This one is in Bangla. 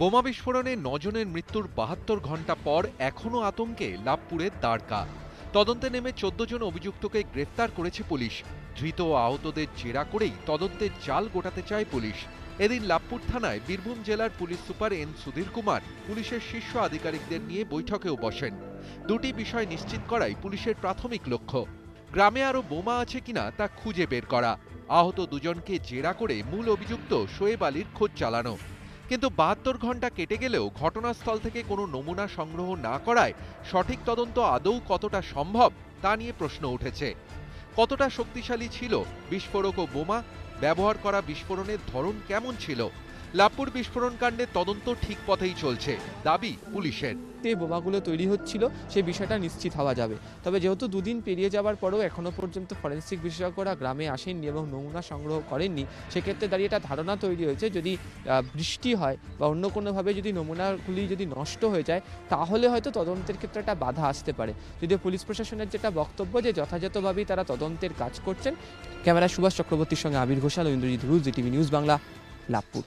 বোমা বিস্ফোরণে ৯ জনের মৃত্যুর ৭২ ঘণ্টা পর এখনও আতঙ্কে লাভপুরের দ্বারকা। তদন্তে নেমে ১৪ জন অভিযুক্তকে গ্রেফতার করেছে পুলিশ। ধৃত ও আহতদের জেরা করেই তদন্তের জাল গোটাতে চায় পুলিশ। এদিন লাভপুর থানায় বীরভূম জেলার police super N Sudhir Kumar পুলিশের শীর্ষ আধিকারিকদের নিয়ে বৈঠকেও বসেন। দুটি বিষয় নিশ্চিত করাই পুলিশের প্রাথমিক লক্ষ্য। গ্রামে আরও বোমা আছে কিনা তা খুঁজে বের করা, আহত দুজনকে জেরা করে মূল অভিযুক্ত শোয়েব আলীর খোঁজ চালানো। কিন্তু ৭২ ঘণ্টা কেটে গেলেও ঘটনাস্থল থেকে কোনো নমুনা সংগ্রহ না করায় সঠিক তদন্ত আদৌ কতটা সম্ভব তা নিয়ে প্রশ্ন উঠেছে। কতটা শক্তিশালী ছিল বিস্ফোরক ও বোমা, ব্যবহার করা বিস্ফোরণের ধরন কেমন ছিল? লাভপুর বিস্ফোরণ কাণ্ডের তদন্ত ঠিক পথেই চলছে, দাবি পুলিশের। যে বোমাগুলো তৈরি হচ্ছিল সেই বিষয়টা নিশ্চিত হওয়া যাবে। তবে যেহেতু দুদিন পেরিয়ে যাওয়ার পরেও এখনও পর্যন্ত ফরেন্সিক বিশেষজ্ঞরা গ্রামে আসেননি এবং নমুনা সংগ্রহ করেননি, সেক্ষেত্রে দাঁড়িয়ে একটা ধারণা তৈরি হয়েছে যদি বৃষ্টি হয় বা অন্য কোনোভাবে যদি নমুনাগুলি যদি নষ্ট হয়ে যায়, তাহলে হয়তো তদন্তের ক্ষেত্রে একটা বাধা আসতে পারে। যদিও পুলিশ প্রশাসনের যেটা বক্তব্য যে যথাযথভাবেই তারা তদন্তের কাজ করছেন। ক্যামেরা সুভাষ চক্রবর্তীর সঙ্গে আবির ঘোষাল ও ইন্দ্রজিৎ রুল, জিটিভি নিউজ বাংলা, লাভপুর।